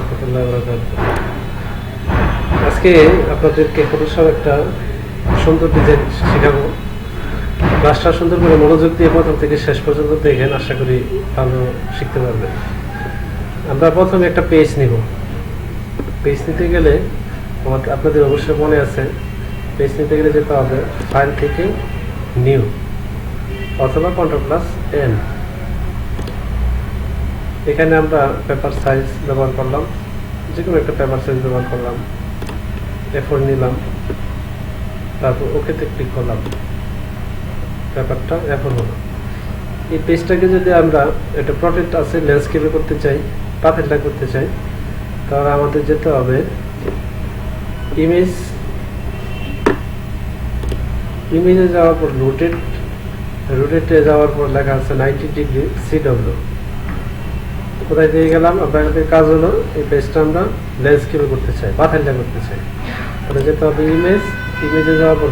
রাহমাতুল্লাহি ওয়া বারাকাতুহু। আজকে আপনাদেরকে ফটোশপ একটা সুন্দর ডিজাইন শেখাবো। ক্লাসটা সুন্দর করে মনোযোগ দিয়ে প্রথম থেকে শেষ পর্যন্ত দেখেন, আশা করি ভালো শিখতে পারবেন। আমরা প্রথমে একটা পেজ নিব। পেজ নিতে গেলে আপনাদের অবশ্যই মনে আছে, পেজ নিতে গেলে যেতে হবে ফাইল থেকে নিউ অথবা Ctrl+N। এখানে আমরা পেপার সাইজ ব্যবহার করলাম, যে কোনো একটা পেপার সাইজ ব্যবহার করলাম, A4 নিলাম, তারপর ওকেতে ক্লিক করলাম, পেপারটা A4 হলো। এই পেজটাকে যদি আমরা একটা প্রটেক্ট আছে ল্যান্ডস্কেপে করতে চাই, পাথেলটা করতে চাই, তাহলে আমাদের যেতে হবে ইমেজে যাওয়ার পর রোটেটে যাওয়ার পর লেখা আছে 90 ডিগ্রি CW। কোথায় দিয়ে গেলাম? আপনাদের কাজ হলো এই পেজটা আমরা ল্যান্ডস্কেপে করতে চাই, পাথেলটা করতে চাই, তাহলে যেতে হবে ইমেজে যাওয়ার পর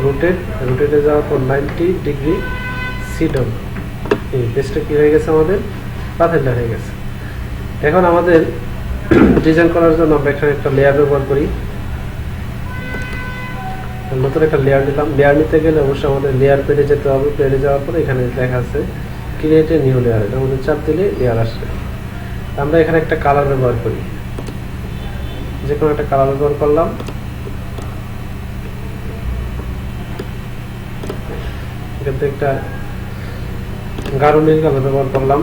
রোটেটে যাওয়ার পর 90 ডিগ্রি CW। এই পেজটা কি হয়ে গেছে? আমাদের পাথেলটা হয়ে গেছে। এখন আমাদের ডিজাইন করার জন্য আমরা এখানে একটা লেয়ার ব্যবহার করি। নতুন একটা লেয়ার নিলাম। লেয়ার নিতে গেলে অবশ্যই আমাদের লেয়ার পেজে যেতে হবে। পেজে যাওয়ার পরে এখানে লেখা আছে ক্রিয়েট এ নিউ লেয়ার, এটার মধ্যে চাপ দিলে লেয়ার আসবে। আমরা এখানে একটা কালার ব্যবহার করি, যে কোনো একটা কালার ব্যবহার করলাম। এখানে একটা গাঢ় নীল কালার ব্যবহার করলাম।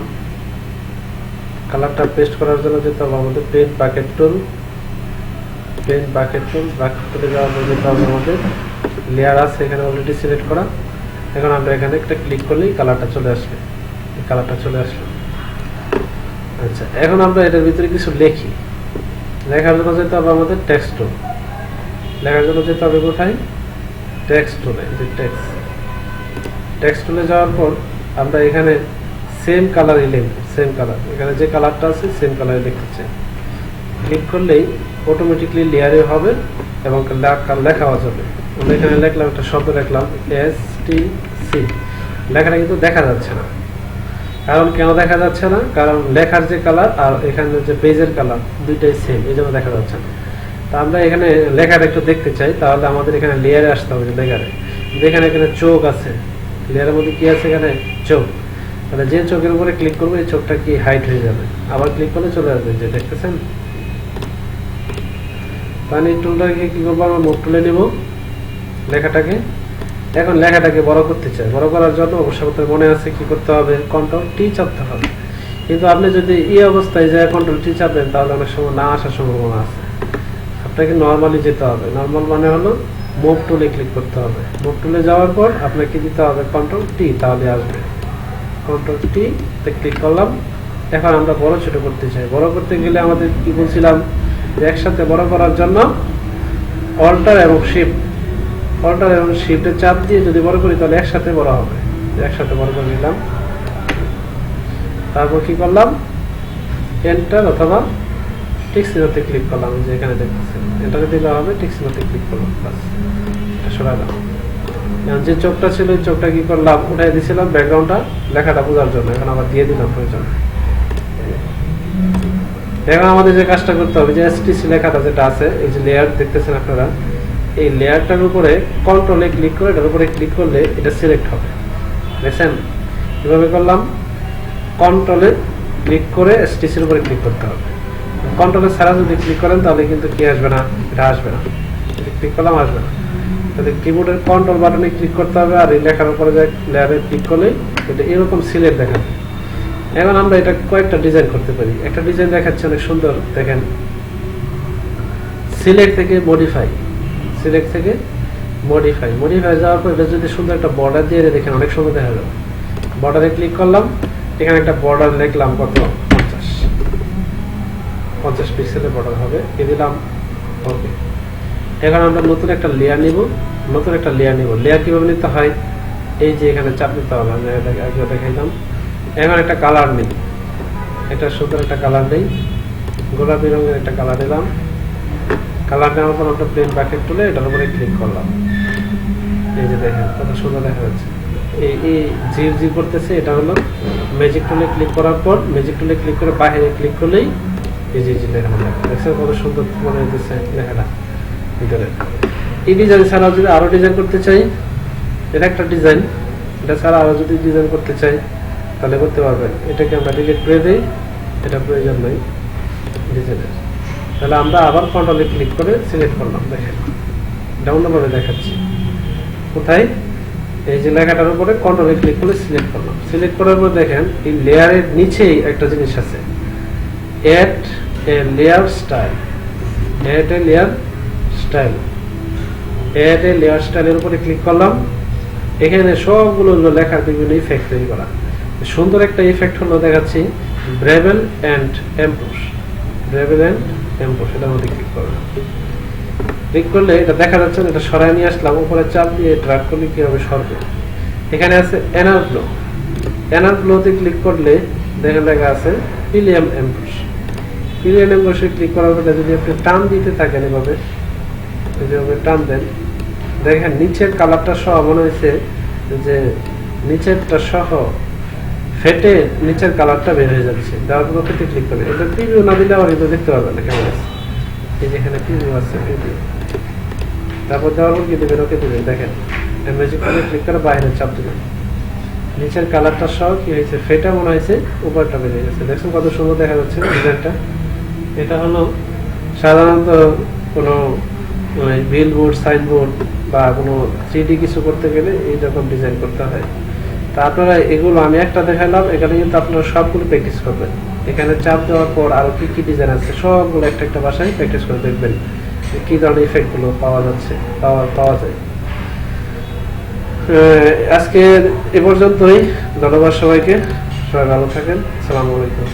কালারটা পেস্ট করার জন্য যেতে হবে আমাদের পেন বাকেট টুল তুলে যাওয়ার পর যেতে হবে আমাদের লেয়ার আছে এখানে অলরেডি সিলেক্ট করা। এখন আমরা এখানে একটা ক্লিক করলেই কালারটা চলে আসবে। আচ্ছা, এখন আমরা এটার ভিতরে কিছু লিখি। লেখার জন্য যেতে হবে আমাদের টেক্সট টুল। লেখার জন্য যেতে হবে কোথায়? টেক্সট টুলে। টেক্সট টুলে যাওয়ার পর আমরা এখানে সেম কালার এখানে যে কালারটা আছে সেম কালারে লিখতে চাই। ক্লিক করলেই অটোমেটিকলি লেয়ারে হবে এবং লেখাও যাবে। আমরা এখানে লিখলাম, একটা শব্দ লিখলাম STC। লেখাটা কিন্তু দেখা যাচ্ছে না। কারণ কেন দেখা যাচ্ছে না? কারণ লেখার যে কালার আর এখানে যে পেজের কালার দুইটাই সেম, এই জন্য দেখা যাচ্ছে না। তা আমরা এখানে লেখাটা একটু দেখতে চাই, তাহলে আমাদের এখানে লেয়ারে আসতে হবে। লেয়ারে এখানে চোখ আছে, লেয়ারের মধ্যে কি আছে? এখানে চোখ। তাহলে যে চোখের উপরে ক্লিক করবো এই চোখটা কি হাইড হয়ে যাবে, আবার ক্লিক করলে চলে আসবে। যে দেখতেছেন, পানি টুলটাকে কি করবো? আমরা মুভ টুলে নিব লেখাটাকে। এখন লেখাটাকে বড় করতে চাই। বড় করার জন্য অবশ্যই মনে আছে কি করতে হবে? Ctrl+T চাপতে হবে। কিন্তু আপনি যদি এই অবস্থায় যে Ctrl+T চাপেন তাহলে অনেক সময় না আসার সম্ভাবনা আছে। আপনাকে নর্মালি যেতে হবে। নর্মাল মানে হলো মুভ টুলে ক্লিক করতে হবে। মুভ টুলে যাওয়ার পর আপনাকে দিতে হবে Ctrl+T, তাহলে আসবে। Ctrl+T তে ক্লিক করলাম। এখন আমরা বড় ছোট করতে চাই। বড় করতে গেলে আমাদের কি বলছিলাম? একসাথে বড় করার জন্য অল্টার এবং শিফটের চাপ দিয়ে যদি বড় করি তাহলে একসাথে বড় হবে। একসাথে বড় করে নিলাম। তারপর কি করলাম? এন্টার অথবা টিক চিহ্নতে ক্লিক করলাম। যে এখানে দেখতেছেন এন্টারে দিলে হবে, টিক চিহ্নতে ক্লিক করলাম, বাস এটা সরালাম। এখন যে চোখটা ছিল এই চোখটা কি করলাম? উঠাই দিয়েছিলাম ব্যাকগ্রাউন্ডটা লেখাটা বোঝার জন্য। এখন আবার দিয়ে দিলাম প্রয়োজন। এখন আমাদের যে কাজটা করতে হবে, যে STC লেখাটা যেটা আছে, এই যে লেয়ার দেখতেছেন আপনারা, এই লেয়ারটার উপরে কন্ট্রোলে ক্লিক করে এটার উপরে ক্লিক করলে এটা সিলেক্ট হবে। দেখছেন কিভাবে করলাম? কন্ট্রোলে ক্লিক করে STCর উপরে ক্লিক করতে হবে। কন্ট্রোলে ছাড়া যদি ক্লিক করেন তাহলে কিন্তু কি আসবে না? এটা আসবে না। ক্লিক করলাম, আসবে না। তাহলে কিবোর্ডের কন্ট্রোল বাটনে ক্লিক করতে হবে, আর এই লেখার উপরে যে লেয়ারে ক্লিক করলে এটা এরকম সিলেক্ট দেখাবে। এখন আমরা এটা কয়েকটা ডিজাইন করতে পারি। একটা ডিজাইন দেখাচ্ছে অনেক সুন্দর, দেখেন। সিলেক্ট থেকে মডিফাই যাওয়ার পর এটা যদি সুন্দর একটা বর্ডার দিয়ে দেখেন অনেক সুন্দর দেখা যাবে। বর্ডারে ক্লিক করলাম, এখানে একটা বর্ডার লিখলাম কত? 50 পিক্সেলের বর্ডার হবে, এ দিলাম ওকে। এখন আমরা নতুন একটা লেয়ার নিব। লেয়ার কিভাবে নিতে হয়? এই যে এখানে চাপ দিতে হবে। আমি আগে দেখাইলাম। এখন একটা কালার নেই, এটা সুন্দর একটা কালার নেই, গোলাপি রঙের একটা কালার নিলাম। কালার নেওয়ার পর আমরা প্লেন বাকেট তুলে এটার উপরে ক্লিক করলাম। এই যে দেখেন কত সুন্দর দেখা যাচ্ছে। এই জি করতেছে, এটা হলো ম্যাজিক টুলে ক্লিক করার পর ম্যাজিক টুলে ক্লিক করে বাইরে ক্লিক করলেই এই যে লেখাটা দেখছেন কত সুন্দর মনে হইতেছে লেখাটা ভিতরে। এই ডিজাইন ছাড়াও যদি আরো ডিজাইন করতে চাই, এটা একটা ডিজাইন, এটা ছাড়া আরো যদি ডিজাইন করতে চাই তাহলে করতে পারবেন। এটাকে আমরা ডিলিট করে দিই, এটা প্রয়োজন নেই ডিজাইনের। তাহলে আমরা আবার কন্ট্রোলে ক্লিক করে সিলেক্ট করলাম, দেখেন ডাউনভাবে দেখাচ্ছি কোথায়, এই যে লেখাটার উপরে কন্ট্রোলে ক্লিক করে সিলেক্ট করলাম। সিলেক্ট করার পর দেখেন এই লেয়ারের নিচেই একটা জিনিস আছে, add a layer style. Add a layer style, add a layer স্টাইলের উপরে ক্লিক করলাম। এখানে সবগুলো লেখার বিভিন্ন ইফেক্ট তৈরি করা। সুন্দর একটা ইফেক্ট হলো দেখাচ্ছি, ব্রেভেল অ্যান্ড এমপুশ। ব্রেভেল অ্যান্ড এমপুশ, এটার মধ্যে ক্লিক করলাম। ক্লিক করলে এটা দেখা যাচ্ছে, এটা সরাই নিয়ে আসলাম, উপরে চাপ দিয়ে ড্র্যাগ করলে কি হবে সরবে। এখানে আছে এনার ফ্লো। এনার ফ্লোতে ক্লিক করলে দেখেন লেখা আছে পিলিয়াম এমপুশ। পিলিয়াম এমপুশে ক্লিক করার পরে যদি আপনি টান দিতে থাকেন এভাবে, যেভাবে টান দেন দেখেন নিচের কালারটা সহ মনে হয়েছে যে নিচেরটা সহ ফেটে নিচের কালারটা বের হয়ে যাচ্ছে। দেওয়ার পর ওকে ক্লিক করবে, এটা প্রিভিউ না দিলে আবার এটা দেখতে পারবেন না কেমন আছে। এই যেখানে প্রিভিউ আছে, প্রিভিউ তারপর দেওয়ার পর কি দেবেন, ওকে দেবেন। দেখেন ম্যাজিক করে ক্লিক করে বাইরে চাপ দেবেন, নিচের কালারটা সহ কি হয়েছে ফেটা মনে হয়েছে, উপরটা বেরিয়ে গেছে। দেখছেন কত সুন্দর দেখা যাচ্ছে ডিজাইনটা। এটা হলো সাধারণত কোনো বিলবোর্ড, সাইনবোর্ড বা কোনো 3D কিছু করতে গেলে এইরকম ডিজাইন করতে হয়। তা আপনারা এগুলো আমি একটা দেখালাম, এখানে কিন্তু আপনারা সবগুলো প্র্যাকটিস করবেন। এখানে চাপ দেওয়ার পর আরো কি কি ডিজাইন আছে সবগুলো একটা একটা বাসায় প্র্যাকটিস করে দেখবেন কি ধরনের ইফেক্ট গুলো পাওয়া যাচ্ছে, পাওয়া যায়। আজকে এ পর্যন্তই, ধন্যবাদ সবাইকে, সবাই ভালো থাকেন, আসসালামু আলাইকুম।